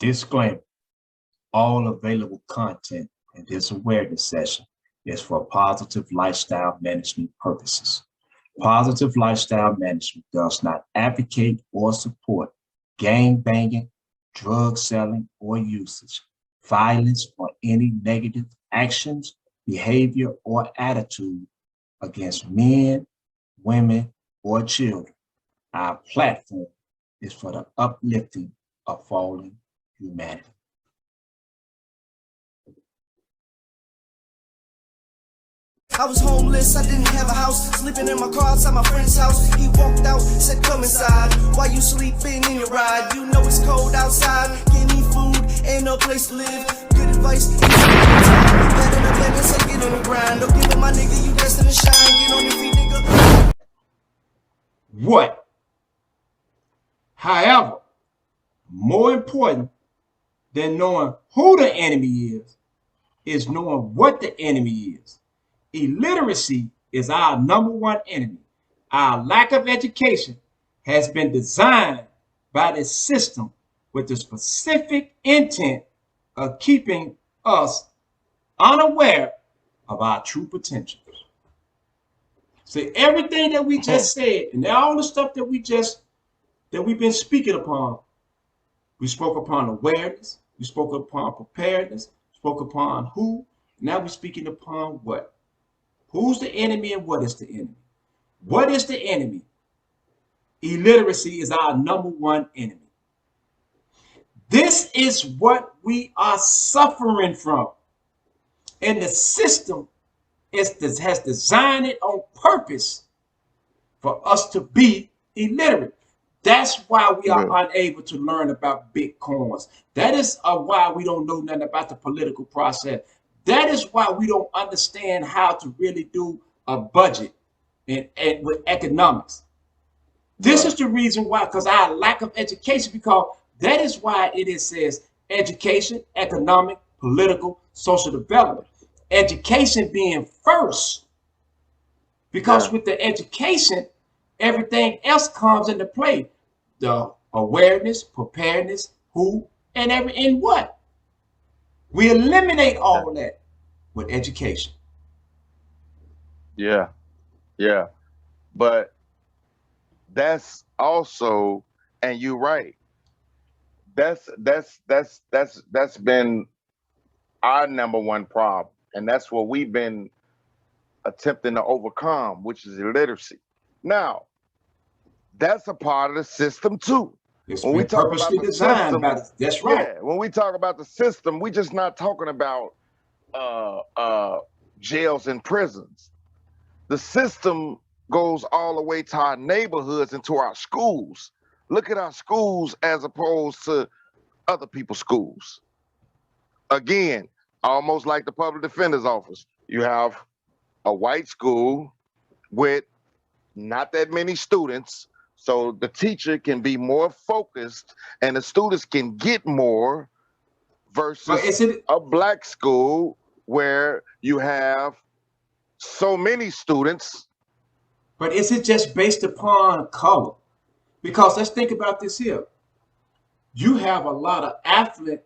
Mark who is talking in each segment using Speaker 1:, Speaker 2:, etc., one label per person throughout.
Speaker 1: Disclaimer: all available content in this awareness session is for positive lifestyle management purposes. Positive lifestyle management does not advocate or support gang banging, drug selling or usage, violence, or any negative actions, behavior, or attitude against men, women, or children. Our platform is for the uplifting of fallen humanity.
Speaker 2: I was homeless, I didn't have a house, sleeping in my car outside my friend's house. He walked out, said come inside, while you sleeping in your ride. You know it's cold outside, give me food, ain't no place to live. Good advice, better than better, say get on the grind. Don't give up my nigga, you destined to shine, get on your feet nigga.
Speaker 1: What? However, more important than knowing who the enemy is knowing what the enemy is. Illiteracy is our number one enemy. Our lack of education has been designed by this system with the specific intent of keeping us unaware of our true potential. See, everything that we just said and all the stuff that we've been speaking upon, we spoke upon awareness, we spoke upon preparedness, spoke upon who, now we're speaking upon what. Who's the enemy and what is the enemy? What is the enemy? Illiteracy is our number one enemy. This is what we are suffering from. And the system has designed it on purpose for us to be illiterate. That's why we are unable to learn about Bitcoins. That is why we don't know nothing about the political process. That is why we don't understand how to really do a budget and with economics. This is the reason why, because our lack of education, because that is why it says education, economic, political, social development. Education being first, because with the education, everything else comes into play. The awareness, preparedness, who, and what. We eliminate all that with education.
Speaker 3: Yeah. But that's also, and you're right. That's been our number one problem. And that's what we've been attempting to overcome, which is illiteracy. Now, that's a part of the system too.
Speaker 1: It's when we talk about the system, that's right.
Speaker 3: Yeah, when we talk about the system, we're just not talking about jails and prisons. The system goes all the way to our neighborhoods and to our schools. Look at our schools as opposed to other people's schools. Again, almost like the public defender's office. You have a white school with not that many students, so the teacher can be more focused and the students can get more versus a black school where you have so many students.
Speaker 1: But is it just based upon color? Because let's think about this here. You have a lot of affluent,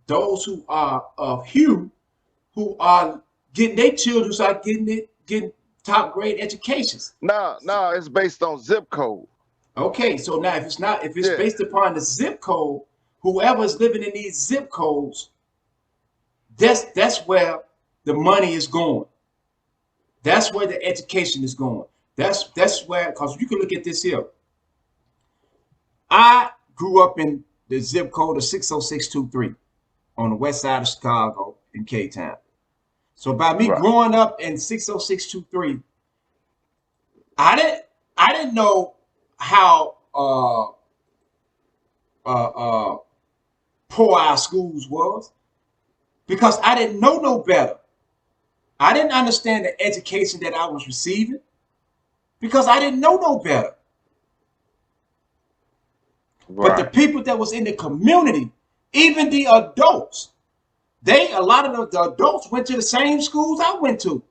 Speaker 1: those who are of hue, who are getting their children start getting top grade educations.
Speaker 3: No, it's based on zip code.
Speaker 1: Okay, so now if it's based upon the zip code, whoever's living in these zip codes, that's where the money is going. That's where the education is going. That's where, because you can look at this here. I grew up in the zip code of 60623 on the west side of Chicago in K-Town. So by me growing up in 60623, I didn't know how poor our schools was, because I didn't know no better. I didn't understand the education that I was receiving because I didn't know no better. Right. But the people that was in the community, even the adults, a lot of the adults went to the same schools I went to.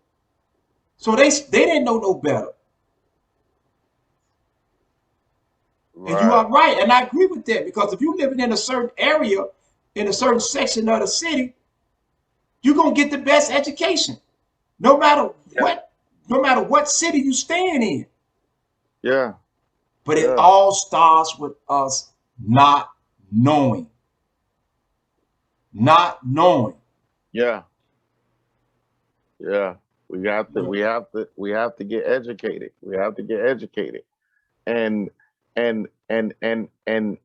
Speaker 1: So they didn't know no better. Right. And you are right, and I agree with that, because if you're living in a certain area in a certain section of the city, you're gonna get the best education, no matter what city you stand in.
Speaker 3: Yeah.
Speaker 1: But it all starts with us not knowing. Not knowing.
Speaker 3: Yeah. Yeah. We have to get educated. We have to get educated. And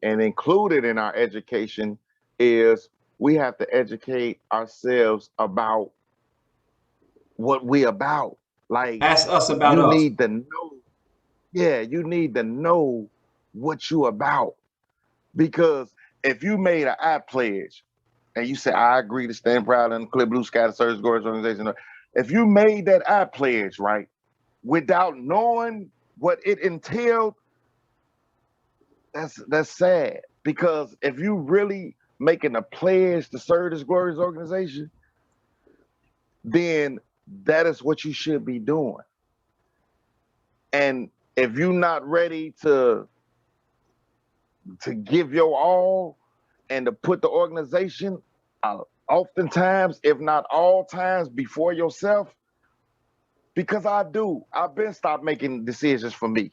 Speaker 3: included in our education is we have to educate ourselves about what we about. Like,
Speaker 1: ask us about
Speaker 3: you
Speaker 1: us.
Speaker 3: need to know. Yeah, you need to know what you about. Because if you made an I pledge and you say, I agree to stand proud and clear blue sky to serve the glorious organization. If you made that I pledge, right, without knowing what it entailed, that's sad. Because if you really making a pledge to serve this glorious organization, then that is what you should be doing. And if you're not ready to give your all and to put the organization oftentimes, if not all times, before yourself, because I've been stopped making decisions for me.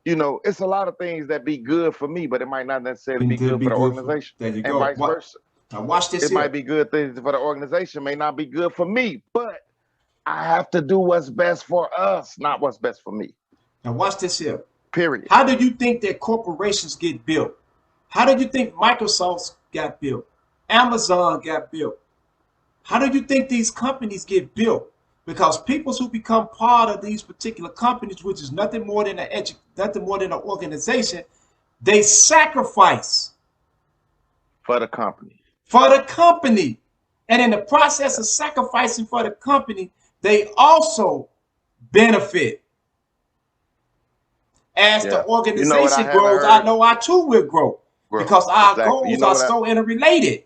Speaker 3: You know, it's a lot of things that be good for me, but it might not necessarily be good for the organization.
Speaker 1: There you
Speaker 3: and
Speaker 1: go.
Speaker 3: Vice versa.
Speaker 1: Now watch this.
Speaker 3: It might be good things for the organization, may not be good for me, but I have to do what's best for us, not what's best for me.
Speaker 1: Now watch this here.
Speaker 3: Period.
Speaker 1: How do you think that corporations get built? How do you think Microsoft got built? Amazon got built? How do you think these companies get built? Because people who become part of these particular companies, which is nothing more than an organization, they sacrifice
Speaker 3: for the company.
Speaker 1: For the company. And in the process of sacrificing for the company, they also benefit. As the organization grows, I know I too will grow. Because our goals are so interrelated.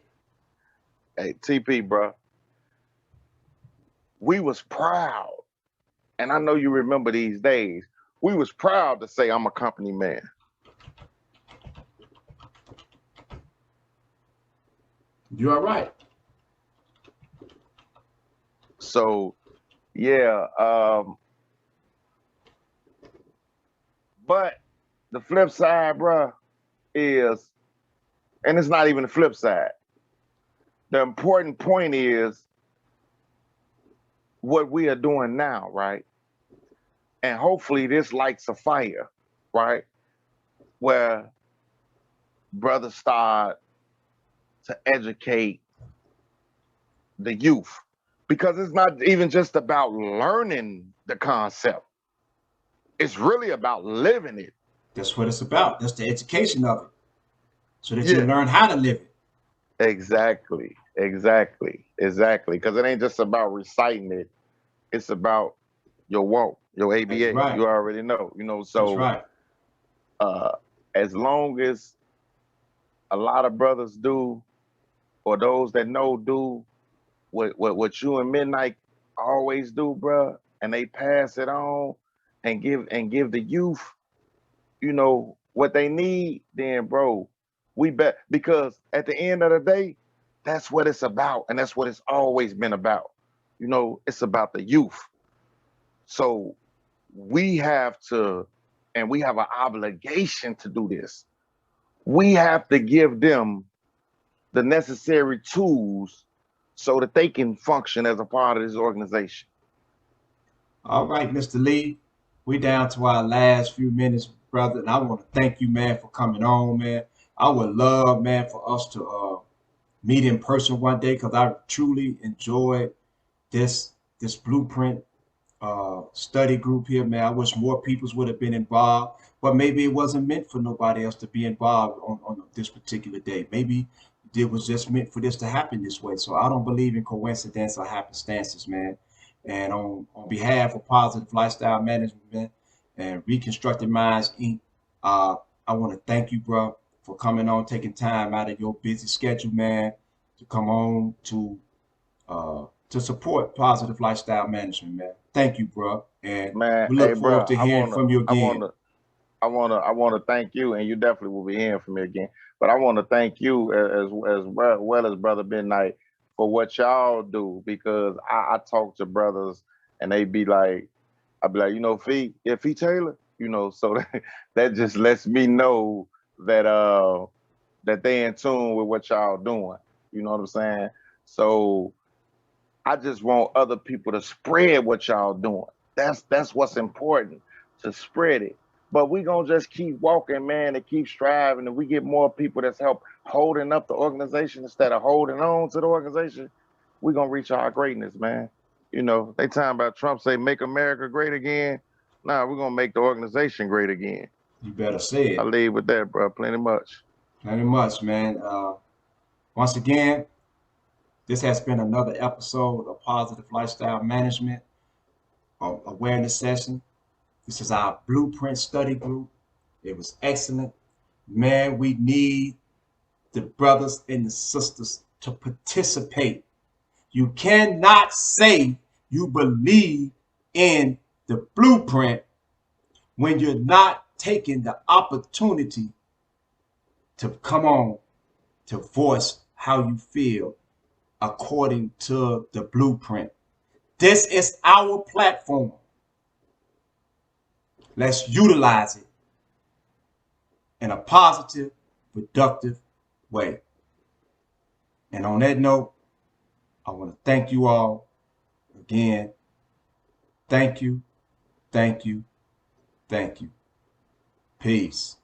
Speaker 3: Hey, TP, bro. We was proud, and I know you remember these days, we was proud to say I'm a company man.
Speaker 1: You are right.
Speaker 3: So, yeah, but the flip side, bro, is, and it's not even the flip side. The important point is what we are doing now, right? And hopefully this lights a fire, right? Where brothers start to educate the youth. Because it's not even just about learning the concept. It's really about living it.
Speaker 1: That's what it's about. That's the education of it. So that you learn how to live it.
Speaker 3: Exactly. Because it ain't just about reciting it. It's about your walk, your ABA. Right. You already know. You know, so
Speaker 1: that's
Speaker 3: right. As long as a lot of brothers do, or those that know do, what you and Midnight always do, bro, and they pass it on and give the youth, you know, what they need, then bro, we bet, because at the end of the day, that's what it's about, and that's what it's always been about. You know, it's about the youth. So we have to, and we have an obligation to do this. We have to give them the necessary tools so that they can function as a part of this organization.
Speaker 1: All right, Mr. Lee, we're down to our last few minutes, brother, and I want to thank you, man, for coming on, man. I would love, man, for us to meet in person one day, because I truly enjoyed this blueprint study group here, man. I wish more people would have been involved, but maybe it wasn't meant for nobody else to be involved on this particular day. Maybe it was just meant for this to happen this way. So I don't believe in coincidence or happenstances, man. And on behalf of Positive Lifestyle Management and Reconstructed Minds, Inc., I want to thank you, bro, for coming on, taking time out of your busy schedule, man, to come on to support Positive Lifestyle Management, man. Thank you, bro. And
Speaker 3: man,
Speaker 1: we look forward to hearing from you again.
Speaker 3: I wanna thank you, and you definitely will be hearing from me again. But I want to thank you as well as Brother Midnight for what y'all do, because I talk to brothers and they be like, I'd be like, Fee, yeah, Fee Taylor, so that just lets me know that that they in tune with what y'all doing. You know what I'm saying? So I just want other people to spread what y'all doing. That's what's important, to spread it. But we gonna just keep walking, man, and keep striving, and we get more people that's help holding up the organization instead of holding on to the organization. We gonna reach our greatness, man. They talking about Trump say make America great again. Nah, we're gonna make the organization great again.
Speaker 1: You better say
Speaker 3: I
Speaker 1: it.
Speaker 3: leave with that, bro. Plenty much.
Speaker 1: Very much, man. Once again, this has been another episode of Positive Lifestyle Management Awareness Session. This is our Blueprint Study Group. It was excellent. Man, we need the brothers and the sisters to participate. You cannot say you believe in the blueprint when you're not taking the opportunity to come on to voice how you feel according to the blueprint. This is our platform. Let's utilize it in a positive, productive way. And on that note, I want to thank you all again. Thank you, thank you, thank you. Peace.